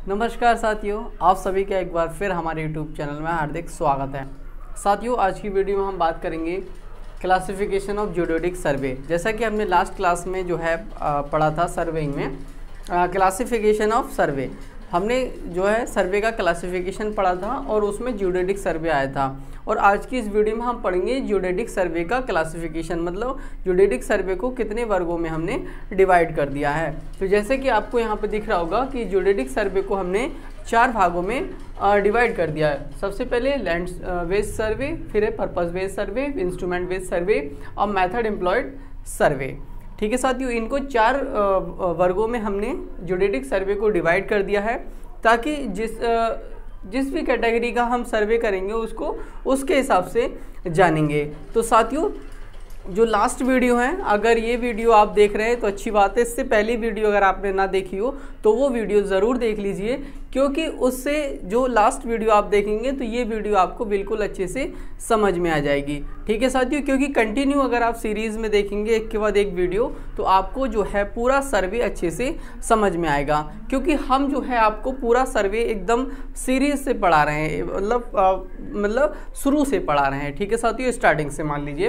नमस्कार साथियों, आप सभी का एक बार फिर हमारे YouTube चैनल में हार्दिक स्वागत है। साथियों, आज की वीडियो में हम बात करेंगे क्लासिफिकेशन ऑफ जियोडेटिक सर्वे। जैसा कि हमने लास्ट क्लास में जो है पढ़ा था सर्वेइंग में क्लासिफिकेशन ऑफ सर्वे, हमने जो है सर्वे का क्लासिफिकेशन पढ़ा था और उसमें जियोडेटिक सर्वे आया था। और आज की इस वीडियो में हम पढ़ेंगे जियोडेटिक सर्वे का क्लासिफिकेशन, मतलब जियोडेटिक सर्वे को कितने वर्गों में हमने डिवाइड कर दिया है। तो जैसे कि आपको यहाँ पे दिख रहा होगा कि जियोडेटिक सर्वे को हमने 4 भागों में डिवाइड कर दिया है। सबसे पहले लैंड बेस्ड सर्वे, फिर है पर्पस बेस्ड सर्वे, इंस्ट्रूमेंट बेस्ड सर्वे और मेथड एम्प्लॉयड सर्वे। ठीक है साथियों, इनको 4 वर्गों में हमने जियोडेटिक सर्वे को डिवाइड कर दिया है, ताकि जिस भी कैटेगरी का हम सर्वे करेंगे उसको उसके हिसाब से जानेंगे। तो साथियों, जो लास्ट वीडियो है, अगर ये वीडियो आप देख रहे हैं तो अच्छी बात है। इससे पहली वीडियो अगर आपने ना देखी हो तो वो वीडियो ज़रूर देख लीजिए, क्योंकि उससे जो लास्ट वीडियो आप देखेंगे तो ये वीडियो आपको बिल्कुल अच्छे से समझ में आ जाएगी। ठीक है साथियों, क्योंकि कंटिन्यू अगर आप सीरीज़ में देखेंगे एक के बाद एक वीडियो तो आपको जो है पूरा सर्वे अच्छे से समझ में आएगा, क्योंकि हम जो है आपको पूरा सर्वे एकदम सीरीज से पढ़ा रहे हैं, मतलब शुरू से पढ़ा रहे हैं। ठीक है साथियों, स्टार्टिंग से मान लीजिए।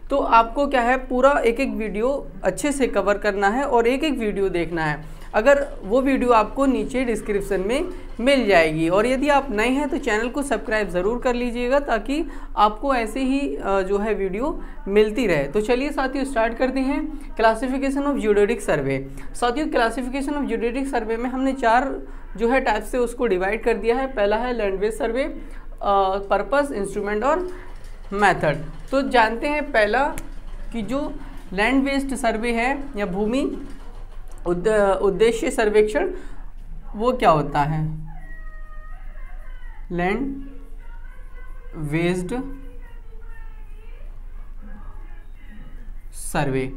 तो आपको क्या है, पूरा एक एक वीडियो अच्छे से कवर करना है और एक एक वीडियो देखना है। अगर वो वीडियो आपको नीचे डिस्क्रिप्शन में मिल जाएगी, और यदि आप नए हैं तो चैनल को सब्सक्राइब ज़रूर कर लीजिएगा, ताकि आपको ऐसे ही जो है वीडियो मिलती रहे। तो चलिए साथियों, स्टार्ट करते हैं क्लासिफिकेशन ऑफ जियोडेटिक सर्वे। साथियों, क्लासिफिकेशन ऑफ जियोडेटिक सर्वे में हमने 4 जो है टाइप से उसको डिवाइड कर दिया है। पहला है लैंड बेस्ड सर्वे, पर्पस, इंस्ट्रूमेंट और मेथड। तो जानते हैं पहला कि जो लैंड बेस्ड सर्वे है या भूमि उद्देश्य सर्वेक्षण, वो क्या होता है। लैंड बेस्ड सर्वे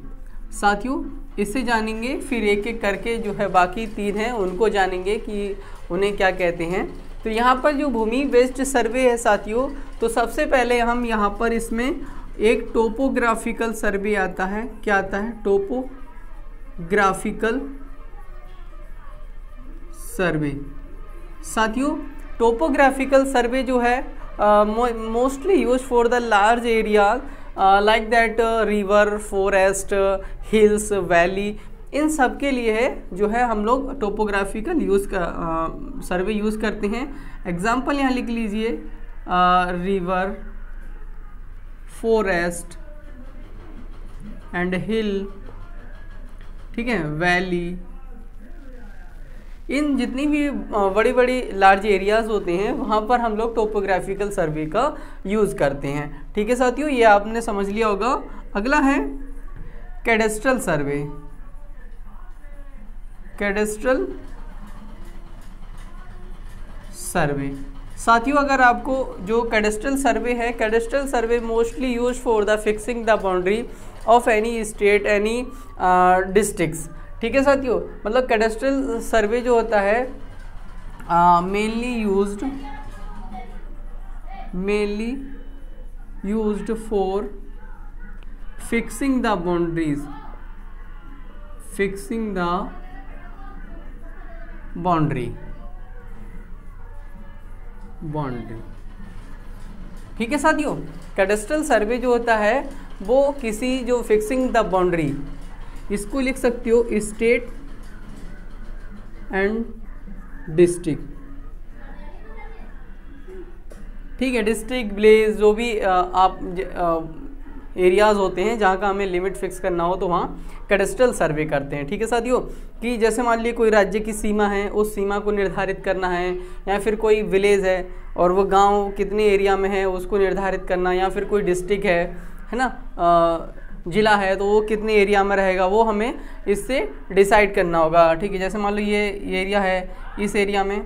साथियों, इससे जानेंगे, फिर एक एक करके जो है बाकी 3 हैं उनको जानेंगे कि उन्हें क्या कहते हैं। तो यहाँ पर जो भूमि बेस्ड सर्वे है साथियों, तो सबसे पहले हम यहाँ पर इसमें एक टोपोग्राफिकल सर्वे आता है। क्या आता है? Topographical survey. साथियों, टोपोग्राफिकल सर्वे जो है mostly use for the large area like that river, forest, hills, valley, इन सब के लिए है जो है हम लोग टोपोग्राफिकल सर्वे यूज़ करते हैं। एग्जाम्पल यहाँ लिख लीजिए, रिवर, फॉरेस्ट एंड हिल, ठीक है, वैली, इन जितनी भी बड़ी बड़ी लार्ज एरियाज़ होते हैं वहाँ पर हम लोग टोपोग्राफिकल सर्वे का यूज़ करते हैं। ठीक है साथियों, ये आपने समझ लिया होगा। अगला है कैडेस्ट्रल सर्वे। कैडेस्ट्रल सर्वे साथियों, अगर आपको जो कैडेस्ट्रल सर्वे है, cadastral survey mostly use for the fixing the boundary of any state, any districts. ठीक है साथियों, मतलब कैडेस्ट्रल सर्वे जो होता है mainly used for fixing the boundaries, fixing the boundary. ठीक है साथियों, कैडेस्ट्रल सर्वे जो होता है वो किसी जो फिक्सिंग द बाउंड्री, इसको लिख सकते हो स्टेट एंड डिस्ट्रिक्ट। ठीक है, डिस्ट्रिक्ट, विलेज, जो भी आप एरियाज़ होते हैं जहाँ का हमें लिमिट फिक्स करना हो तो वहाँ कैडेस्ट्रल सर्वे करते हैं। ठीक है साथियों, कि जैसे मान लीजिए कोई राज्य की सीमा है, उस सीमा को निर्धारित करना है, या फिर कोई विलेज है और वो गांव कितने एरिया में है उसको निर्धारित करना, या फिर कोई डिस्ट्रिक्ट है ना, ज़िला है तो वो कितने एरिया में रहेगा, वो हमें इससे डिसाइड करना होगा। ठीक है, जैसे मान लो ये एरिया है, इस एरिया में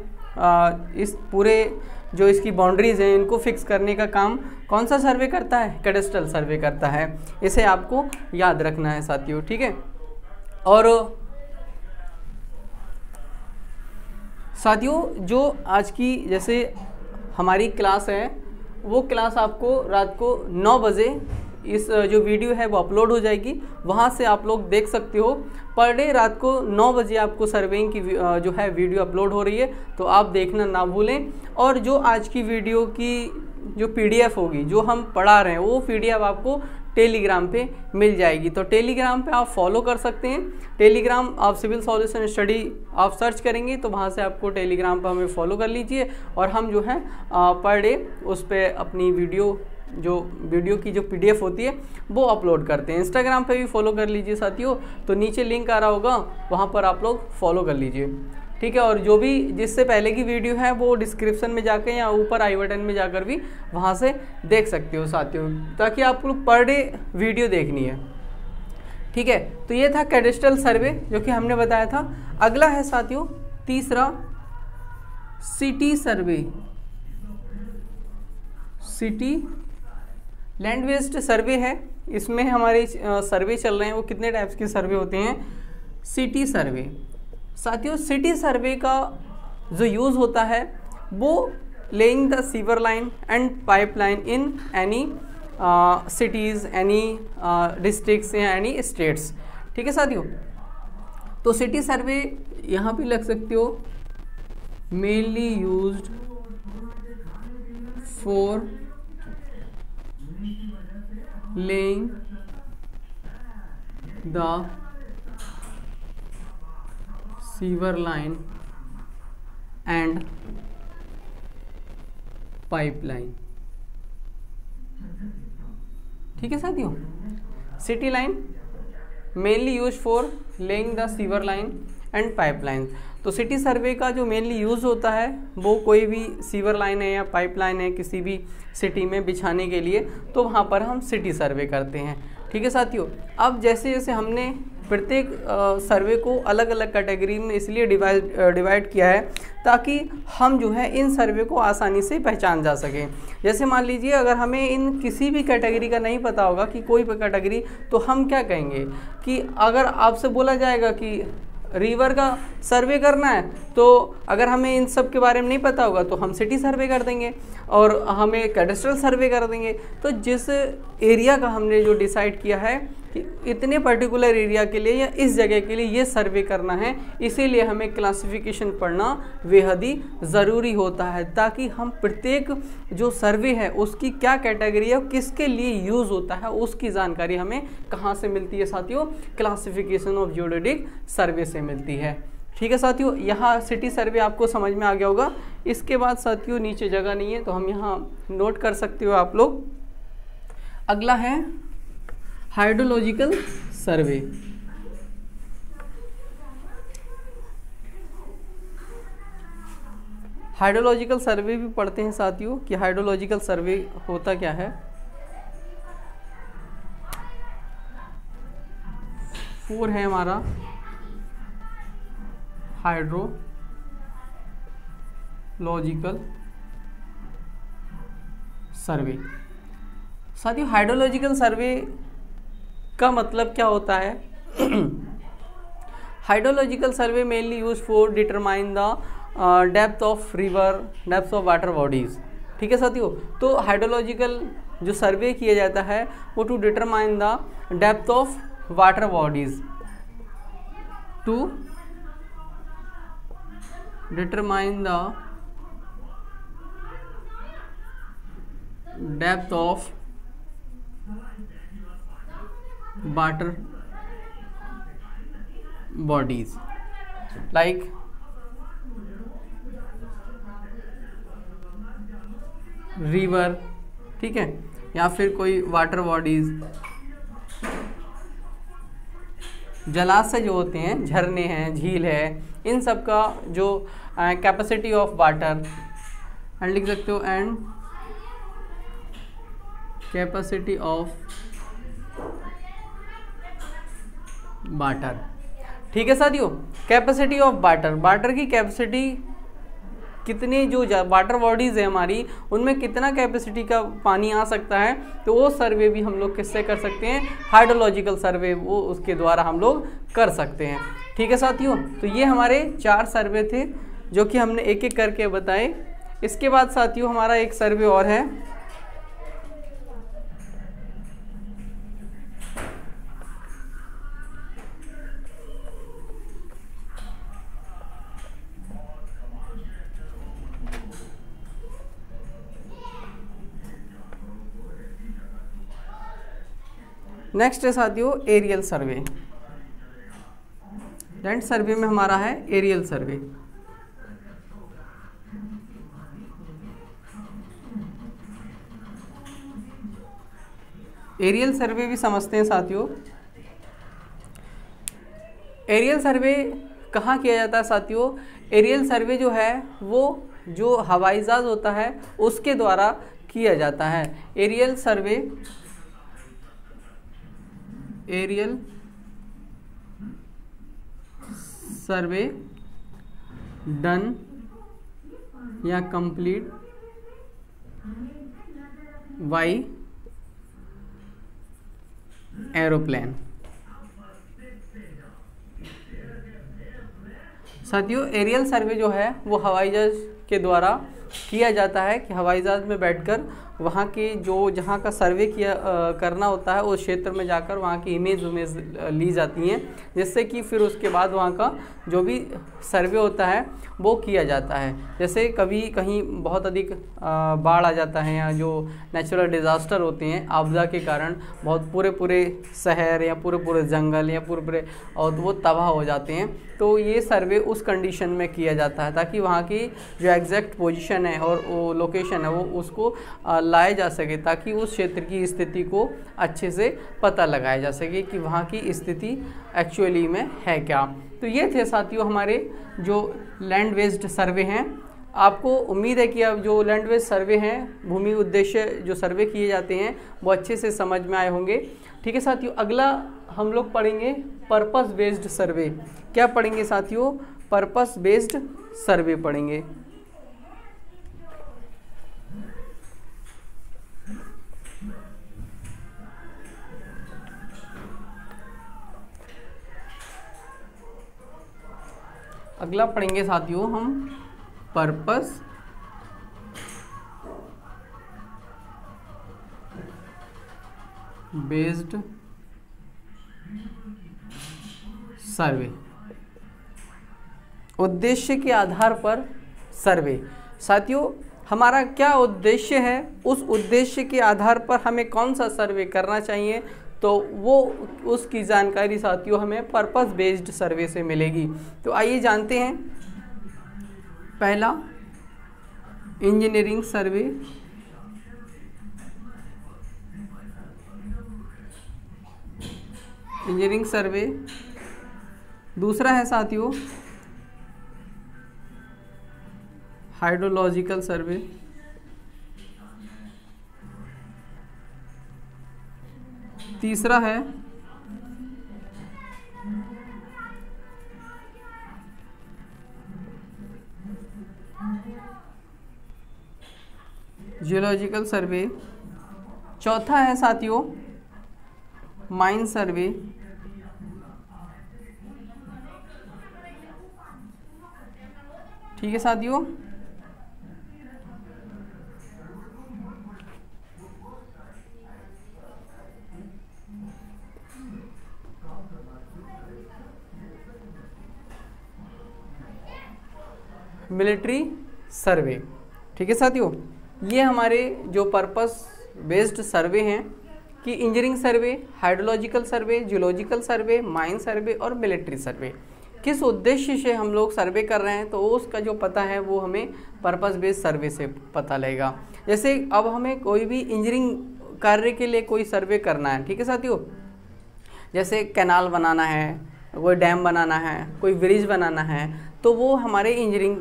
इस पूरे जो इसकी बाउंड्रीज़ हैं इनको फिक्स करने का काम कौन सा सर्वे करता है? कैडेस्ट्रल सर्वे करता है। इसे आपको याद रखना है साथियों। ठीक है, और साथियों, जो आज की जैसे हमारी क्लास है वो क्लास आपको रात को 9 बजे इस जो वीडियो है वो अपलोड हो जाएगी, वहाँ से आप लोग देख सकते हो। पर डे रात को 9 बजे आपको सर्वेइंग की जो है वीडियो अपलोड हो रही है, तो आप देखना ना भूलें। और जो आज की वीडियो की जो PDF होगी, जो हम पढ़ा रहे हैं, वो PDF आपको टेलीग्राम पे मिल जाएगी। तो टेलीग्राम पे आप फॉलो कर सकते हैं। टेलीग्राम आप सिविल सॉल्यूशन स्टडी आप सर्च करेंगे तो वहाँ से आपको टेलीग्राम पर हमें फॉलो कर लीजिए, और हम जो है पर डे उस पर अपनी वीडियो की जो PDF होती है वो अपलोड करते हैं। इंस्टाग्राम पे भी फॉलो कर लीजिए साथियों, तो नीचे लिंक आ रहा होगा, वहाँ पर आप लोग फॉलो कर लीजिए, ठीक है। और जो भी जिससे पहले की वीडियो है वो डिस्क्रिप्शन में जाकर या ऊपर आई बटन में जाकर भी वहाँ से देख सकते हो साथियों, ताकि आप लोग पर डे वीडियो देखनी है, ठीक है। तो ये था कैडेस्ट्रल सर्वे जो कि हमने बताया था। अगला है साथियों तीसरा city survey. City land waste survey है। इसमें हमारे सर्वे चल रहे हैं, वो कितने टाइप्स के सर्वे होते हैं? City survey. साथियों सिटी सर्वे का जो यूज़ होता है वो laying the sewer line and pipeline in any cities, any districts या एनी स्टेट्स, ठीक है साथियों। तो सिटी सर्वे यहाँ पे लग सकते हो, mainly used for laying the sewer line and pipeline, ठीक है साथियों। City line mainly use for laying the sewer line and pipeline. तो सिटी सर्वे का जो मेनली यूज़ होता है वो कोई भी सीवर लाइन है या पाइपलाइन है किसी भी सिटी में बिछाने के लिए, तो वहाँ पर हम सिटी सर्वे करते हैं, ठीक है साथियों। अब जैसे जैसे हमने प्रत्येक सर्वे को अलग अलग कैटेगरी में इसलिए डिवाइड किया है ताकि हम जो है इन सर्वे को आसानी से पहचान जा सके। जैसे मान लीजिए अगर हमें इन किसी भी कैटेगरी का नहीं पता होगा कि कोई भी कैटेगरी, तो हम क्या कहेंगे कि अगर आपसे बोला जाएगा कि रिवर का सर्वे करना है, तो अगर हमें इन सब के बारे में नहीं पता होगा तो हम सिटी सर्वे कर देंगे और हमें कैडेस्ट्रल सर्वे कर देंगे। तो जिस एरिया का हमने जो डिसाइड किया है कि इतने पर्टिकुलर एरिया के लिए या इस जगह के लिए ये सर्वे करना है, इसीलिए हमें क्लासिफिकेशन पढ़ना बेहद ही ज़रूरी होता है, ताकि हम प्रत्येक जो सर्वे है उसकी क्या कैटेगरी है और किसके लिए यूज़ होता है उसकी जानकारी हमें कहाँ से मिलती है साथियों? क्लासिफिकेशन ऑफ जियोडेटिक सर्वे से मिलती है, ठीक है साथियों। यहाँ सिटी सर्वे आपको समझ में आ गया होगा। इसके बाद साथियों नीचे जगह नहीं है तो हम यहाँ नोट कर सकते हो आप लोग। अगला है हाइड्रोलॉजिकल सर्वे। हाइड्रोलॉजिकल सर्वे भी पढ़ते हैं साथियों कि हाइड्रोलॉजिकल सर्वे होता क्या है। फोर है हमारा हाइड्रोलॉजिकल सर्वे। साथियों हाइड्रोलॉजिकल सर्वे का मतलब क्या होता है? Hydrological survey mainly use for determine the depth of river, depth of water bodies, ठीक है साथियों। तो हाइड्रोलॉजिकल जो सर्वे किया जाता है वो to determine the depth of water bodies, to determine the depth of water bodies like river, ठीक है, या फिर कोई वाटर बॉडीज, जलाशय जो होते हैं, झरने हैं, झील है, इन सब का जो कैपेसिटी ऑफ वाटर, एंड लिख सकते हो एंड कैपेसिटी ऑफ वाटर, ठीक है साथियों। कैपेसिटी ऑफ वाटर, वाटर की कैपेसिटी कितनी, जो वाटर बॉडीज़ है हमारी उनमें कितना कैपेसिटी का पानी आ सकता है, तो वो सर्वे भी हम लोग किससे कर सकते हैं? हाइड्रोलॉजिकल सर्वे, वो उसके द्वारा हम लोग कर सकते हैं, ठीक है साथियों। तो ये हमारे 4 सर्वे थे जो कि हमने एक एक करके बताए। इसके बाद साथियों हमारा एक सर्वे और है, नेक्स्ट है साथियों एरियल सर्वे। लैंड सर्वे में हमारा है एरियल सर्वे। एरियल सर्वे भी समझते हैं साथियों। एरियल सर्वे कहाँ किया जाता है साथियों? एरियल सर्वे जो है वो जो हवाई जहाज होता है उसके द्वारा किया जाता है। Aerial survey, aerial survey done या कंप्लीट बाय एरोप्लेन। साथियों एरियल सर्वे जो है वो हवाई जहाज के द्वारा किया जाता है कि हवाई जहाज में बैठकर वहाँ के जो जहाँ का सर्वे किया करना होता है उस क्षेत्र में जाकर वहाँ की इमेज ली जाती हैं, जिससे कि फिर उसके बाद वहाँ का जो भी सर्वे होता है वो किया जाता है। जैसे कभी कहीं बहुत अधिक बाढ़ आ जाता है या जो नेचुरल डिज़ास्टर होते हैं आपदा के कारण बहुत पूरे शहर या पूरे जंगल या पूरे और वो तबाह हो जाते हैं, तो ये सर्वे उस कंडीशन में किया जाता है ताकि वहाँ की जो एग्जैक्ट पोजीशन है और वो लोकेशन है वो उसको लाया जा सके, ताकि उस क्षेत्र की स्थिति को अच्छे से पता लगाया जा सके कि वहाँ की स्थिति एक्चुअली में है क्या। तो ये थे साथियों हमारे जो लैंड बेस्ड सर्वे हैं। आपको उम्मीद है कि अब जो लैंड बेस्ड सर्वे हैं, भूमि उद्देश्य जो सर्वे किए जाते हैं वो अच्छे से समझ में आए होंगे। ठीक है साथियों, अगला हम लोग पढ़ेंगे पर्पस बेस्ड सर्वे। क्या पढ़ेंगे साथियों? पर्पस बेस्ड सर्वे पढ़ेंगे। अगला पढ़ेंगे साथियों हम पर्पस बेस्ड सर्वे, उद्देश्य के आधार पर सर्वे। साथियों हमारा क्या उद्देश्य है, उस उद्देश्य के आधार पर हमें कौन सा सर्वे करना चाहिए, तो वो उसकी जानकारी साथियों हमें पर्पस बेस्ड सर्वे से मिलेगी। तो आइए जानते हैं। पहला इंजीनियरिंग सर्वे, इंजीनियरिंग सर्वे। दूसरा है साथियों हाइड्रोलॉजिकल सर्वे। तीसरा है जियोलॉजिकल सर्वे। चौथा है साथियों माइन सर्वे। ठीक है साथियों, मिलिट्री सर्वे। ठीक है साथियों, ये हमारे जो पर्पस बेस्ड सर्वे हैं कि इंजीनियरिंग सर्वे, हाइड्रोलॉजिकल सर्वे, जियोलॉजिकल सर्वे, माइन सर्वे और मिलिट्री सर्वे, किस उद्देश्य से हम लोग सर्वे कर रहे हैं तो उसका जो पता है वो हमें पर्पस बेस्ड सर्वे से पता लगेगा। जैसे अब हमें कोई भी इंजीनियरिंग कार्य के लिए कोई सर्वे करना है, ठीक है साथियों, जैसे कैनाल बनाना है, कोई डैम बनाना है, कोई ब्रिज बनाना है, तो वो हमारे इंजीनियरिंग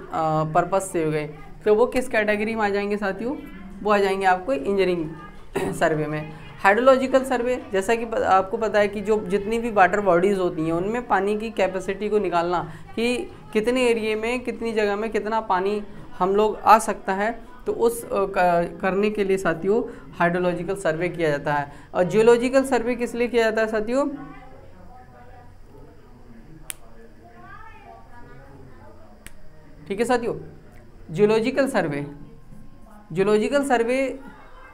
पर्पस से हो गए। तो वो किस कैटेगरी में आ जाएंगे साथियों? वो आ जाएंगे आपको इंजीनियरिंग सर्वे में। हाइड्रोलॉजिकल सर्वे, जैसा कि आपको पता है कि जो जितनी भी वाटर बॉडीज़ होती हैं उनमें पानी की कैपेसिटी को निकालना कि कितने एरिए में कितनी जगह में कितना पानी हम लोग आ सकता है, तो उस करने के लिए साथियों हाइड्रोलॉजिकल सर्वे किया जाता है। और जियोलॉजिकल सर्वे किस लिए किया जाता है साथियों? ठीक है साथियों, जियोलॉजिकल सर्वे, जियोलॉजिकल सर्वे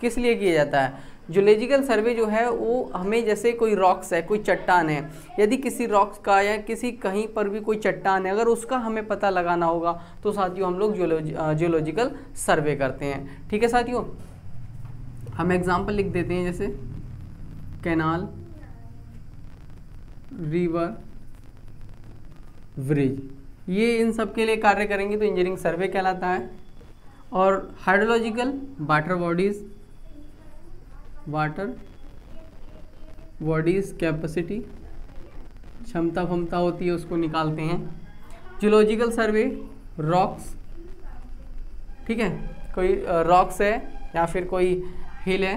किस लिए किया जाता है? जियोलॉजिकल सर्वे जो है वो हमें, जैसे कोई रॉक्स है, कोई चट्टान है, यदि किसी रॉक्स का या किसी कहीं पर भी कोई चट्टान है, अगर उसका हमें पता लगाना होगा तो साथियों हम लोग जियोलॉजिकल सर्वे करते हैं। ठीक है साथियों, हम एग्जांपल लिख देते हैं, जैसे कैनाल, रिवर, ब्रिज, ये इन सब के लिए कार्य करेंगे तो इंजीनियरिंग सर्वे कहलाता है। और हाइड्रोलॉजिकल, वाटर बॉडीज कैपेसिटी, क्षमता होती है उसको निकालते हैं। जियोलॉजिकल सर्वे, रॉक्स, ठीक है, कोई रॉक्स है या फिर कोई हिल है,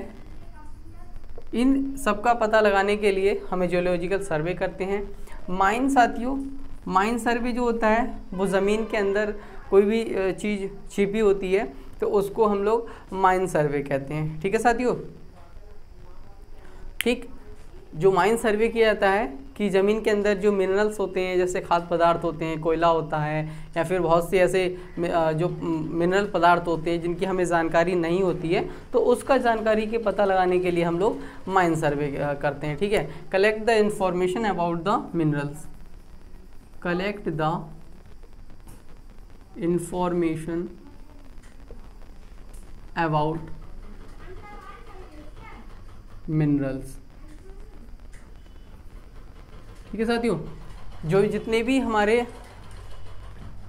इन सब का पता लगाने के लिए हमें जियोलॉजिकल सर्वे करते हैं। माइन साथियों, माइन सर्वे जो होता है वो ज़मीन के अंदर कोई भी चीज़ छिपी होती है तो उसको हम लोग माइन सर्वे कहते हैं। ठीक है साथियों, ठीक, जो माइन सर्वे किया जाता है कि ज़मीन के अंदर जो मिनरल्स होते हैं, जैसे खाद्य पदार्थ होते हैं, कोयला होता है, या फिर बहुत से ऐसे जो मिनरल पदार्थ होते हैं जिनकी हमें जानकारी नहीं होती है, तो उसका जानकारी के पता लगाने के लिए हम लोग माइन सर्वे करते हैं। ठीक है, collect the information about the minerals, collect the information about minerals. ठीक है साथियों, जो जितने भी हमारे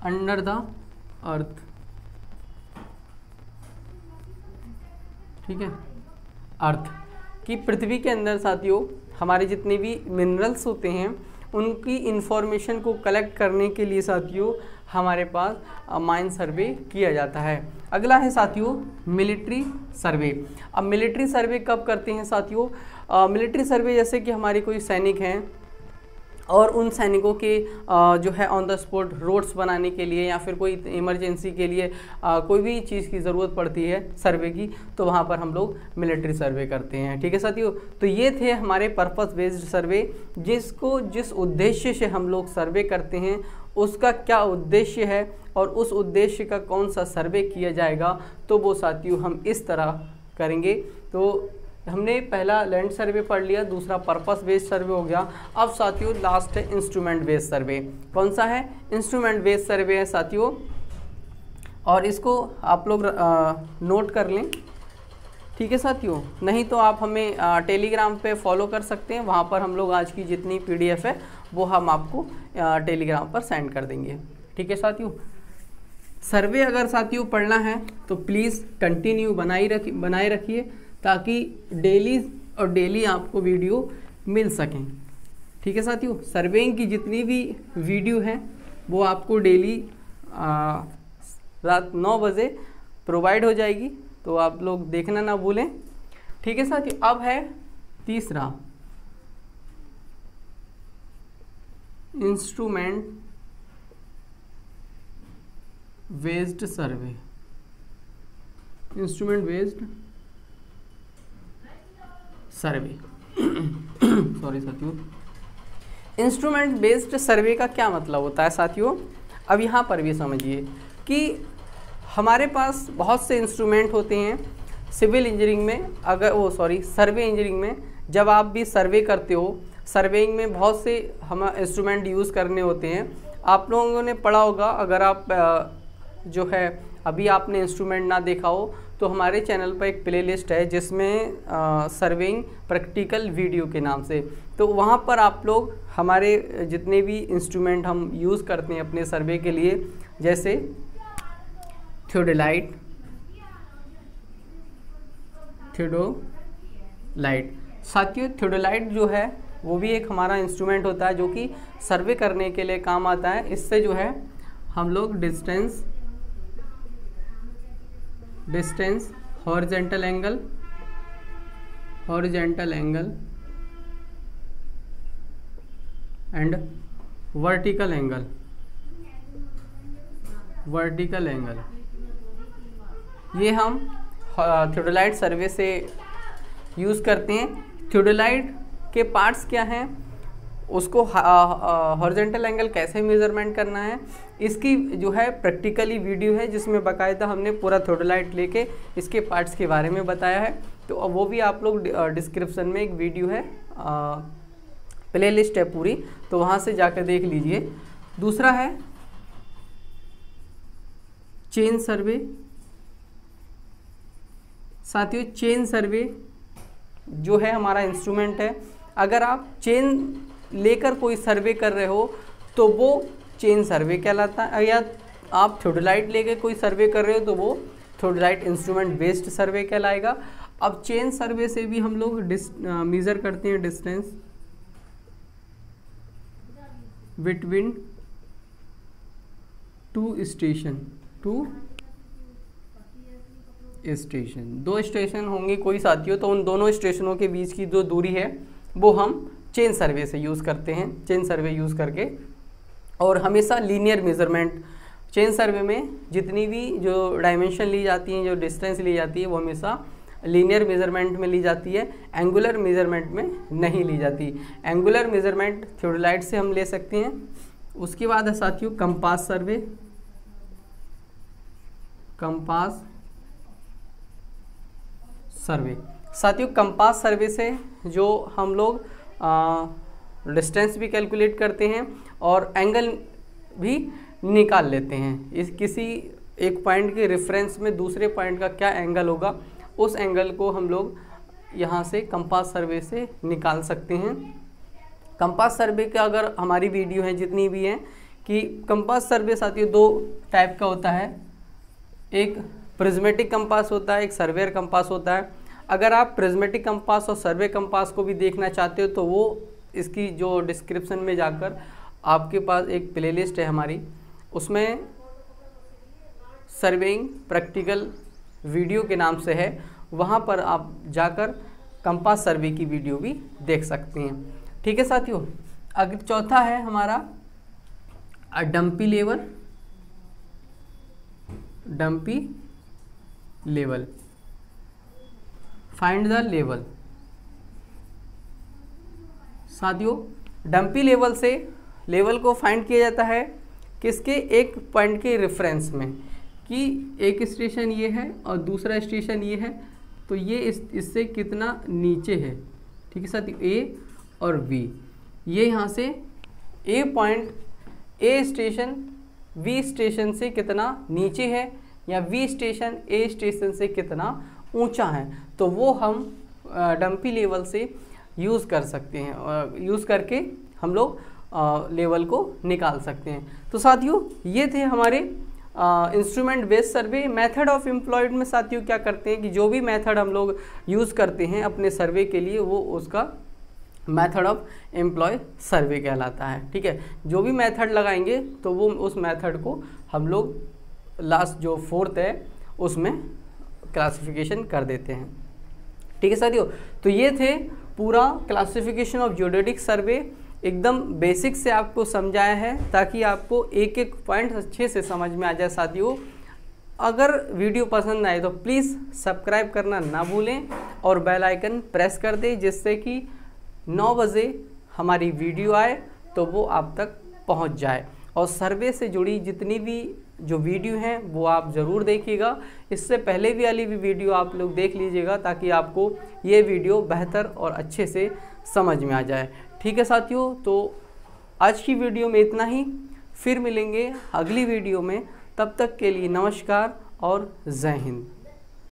अंडर द अर्थ, ठीक है, अर्थ की पृथ्वी के अंदर साथियों हमारे जितने भी मिनरल्स होते हैं उनकी इंफॉर्मेशन को कलेक्ट करने के लिए साथियों हमारे पास माइन सर्वे किया जाता है। अगला है साथियों मिलिट्री सर्वे। अब मिलिट्री सर्वे कब करते हैं साथियों? मिलिट्री सर्वे जैसे कि हमारे कोई सैनिक हैं और उन सैनिकों के जो है ऑन द स्पॉट रोड्स बनाने के लिए या फिर कोई इमरजेंसी के लिए कोई भी चीज़ की ज़रूरत पड़ती है सर्वे की, तो वहाँ पर हम लोग मिलिट्री सर्वे करते हैं। ठीक है साथियों, तो ये थे हमारे पर्पस बेस्ड सर्वे, जिस उद्देश्य से हम लोग सर्वे करते हैं उसका क्या उद्देश्य है और उस उद्देश्य का कौन सा सर्वे किया जाएगा, तो वो साथियों हम इस तरह करेंगे। तो हमने पहला लैंड सर्वे पढ़ लिया, दूसरा पर्पस बेस्ड सर्वे हो गया। अब साथियों लास्ट है इंस्ट्रूमेंट बेस्ड सर्वे। कौन सा है? इंस्ट्रूमेंट बेस्ड सर्वे है साथियों, और इसको आप लोग नोट कर लें। ठीक है साथियों, नहीं तो आप हमें टेलीग्राम पे फॉलो कर सकते हैं, वहाँ पर हम लोग आज की जितनी PDF है वो हम आपको टेलीग्राम पर सेंड कर देंगे। ठीक है साथियों, सर्वे अगर साथियों पढ़ना है तो प्लीज़ कंटिन्यू बनाए रखिए ताकि डेली आपको वीडियो मिल सकें। ठीक है साथियों, सर्वेइंग की जितनी भी वीडियो हैं वो आपको डेली रात 9 बजे प्रोवाइड हो जाएगी, तो आप लोग देखना ना भूलें। ठीक है साथियों, अब है तीसरा इंस्ट्रूमेंट बेस्ड सर्वे। इंस्ट्रूमेंट बेस्ड सर्वे सॉरी साथियों, इंस्ट्रूमेंट बेस्ड सर्वे का क्या मतलब होता है साथियों? अब यहाँ पर भी समझिए कि हमारे पास बहुत से इंस्ट्रूमेंट होते हैं सिविल इंजीनियरिंग में, सर्वे इंजीनियरिंग में जब आप भी सर्वे करते हो, सर्वेइंग में बहुत से हम इंस्ट्रूमेंट यूज़ करने होते हैं। आप लोगों ने पढ़ा होगा, अगर आप जो है अभी आपने इंस्ट्रूमेंट ना देखा हो तो हमारे चैनल पर एक प्लेलिस्ट है जिसमें सर्वेइंग प्रैक्टिकल वीडियो के नाम से, तो वहाँ पर आप लोग हमारे जितने भी इंस्ट्रूमेंट हम यूज़ करते हैं अपने सर्वे के लिए, जैसे थियोडोलाइट साथियों, थियोडोलाइट जो है वो भी एक हमारा इंस्ट्रूमेंट होता है जो कि सर्वे करने के लिए काम आता है। इससे जो है हम लोग distance, horizontal angle and vertical angle, ये हम थियोडोलाइट सर्वे से यूज़ करते हैं। थियोडोलाइट के पार्ट्स क्या हैं, उसको हॉरिजॉन्टल एंगल कैसे मेजरमेंट करना है, इसकी जो है प्रैक्टिकली वीडियो है जिसमें बाकायदा हमने पूरा थियोडोलाइट लेके इसके पार्ट्स के बारे में बताया है, तो वो भी आप लोग डिस्क्रिप्शन में एक वीडियो है, प्लेलिस्ट है पूरी, तो वहाँ से जाकर देख लीजिए। दूसरा है चेन सर्वे। साथियों चेन सर्वे जो है हमारा इंस्ट्रूमेंट है। अगर आप चेन लेकर कोई सर्वे कर रहे हो तो वो चेन सर्वे कहलाता है, या आप थियोडोलाइट लेकर कोई सर्वे कर रहे हो तो वो थियोडोलाइट इंस्ट्रूमेंट बेस्ड सर्वे कहलाएगा। अब चेन सर्वे से भी हम लोग मेज़र करते हैं डिस्टेंस बिटवीन टू स्टेशन, दो स्टेशन होंगे कोई साथियों, तो उन दोनों स्टेशनों के बीच की जो दूरी है वो हम चेन सर्वे से यूज़ करते हैं, चेन सर्वे यूज़ करके। और हमेशा लीनियर मेज़रमेंट, चेन सर्वे में जितनी भी जो डायमेंशन ली जाती हैं, जो डिस्टेंस ली जाती है, वो हमेशा लीनियर मेज़रमेंट में ली जाती है, एंगुलर मेज़रमेंट में नहीं ली जाती। एंगुलर मेज़रमेंट थियोडोलाइट से हम ले सकते हैं। उसके बाद है साथियों कंपास सर्वे। कंपास सर्वे साथियों, कंपास सर्वे से जो हम लोग डिस्टेंस भी कैलकुलेट करते हैं और एंगल भी निकाल लेते हैं। इस किसी एक पॉइंट के रेफरेंस में दूसरे पॉइंट का क्या एंगल होगा, उस एंगल को हम लोग यहाँ से कंपास सर्वे से निकाल सकते हैं। कंपास सर्वे का अगर हमारी वीडियो है जितनी भी हैं, कि कंपास सर्वे साथियों दो टाइप का होता है, एक प्रिज्मेटिक कंपास होता है, एक सर्वेयर कंपास होता है। अगर आप प्रिज्मेटिक कंपास और सर्वे कंपास को भी देखना चाहते हो तो वो इसकी जो डिस्क्रिप्शन में जाकर आपके पास एक प्लेलिस्ट है हमारी, उसमें सर्वेइंग प्रैक्टिकल वीडियो के नाम से है, वहाँ पर आप जाकर कंपास सर्वे की वीडियो भी देख सकते हैं। ठीक है साथियों। अगर चौथा है हमारा dumpy level, dumpy level, find the level. साथियों डंपी लेवल से लेवल को फाइंड किया जाता है किसके, एक पॉइंट के रेफरेंस में, कि एक स्टेशन ये है और दूसरा स्टेशन ये है, तो ये इससे कितना नीचे है। ठीक है साथियों, ए और बी, ये यहाँ से ए पॉइंट, ए स्टेशन बी स्टेशन से कितना नीचे है, या बी स्टेशन ए स्टेशन से कितना ऊंचा है, तो वो हम डंपी लेवल से यूज़ कर सकते हैं, और यूज़ करके हम लोग लेवल को निकाल सकते हैं। तो साथियों ये थे हमारे instrument based survey. Method of employed में साथियों क्या करते हैं कि जो भी मेथड हम लोग यूज़ करते हैं अपने सर्वे के लिए, वो उसका मेथड ऑफ एम्प्लॉय सर्वे कहलाता है। ठीक है, जो भी मेथड लगाएंगे तो वो उस मेथड को हम लोग लास्ट जो फोर्थ है उसमें क्लासिफिकेशन कर देते हैं। ठीक है साथियों, तो ये थे पूरा क्लासिफिकेशन ऑफ जियोडेटिक सर्वे, एकदम बेसिक से आपको समझाया है ताकि आपको एक एक पॉइंट अच्छे से समझ में आ जाए। साथियों अगर वीडियो पसंद आए तो प्लीज़ सब्सक्राइब करना ना भूलें और बेल आइकन प्रेस कर दें, जिससे कि 9 बजे हमारी वीडियो आए तो वो आप तक पहुंच जाए। और सर्वे से जुड़ी जितनी भी जो वीडियो हैं वो आप ज़रूर देखिएगा। इससे पहले भी वाली भी वीडियो आप लोग देख लीजिएगा ताकि आपको ये वीडियो बेहतर और अच्छे से समझ में आ जाए। ठीक है साथियों, तो आज की वीडियो में इतना ही, फिर मिलेंगे अगली वीडियो में। तब तक के लिए नमस्कार और जय हिंद।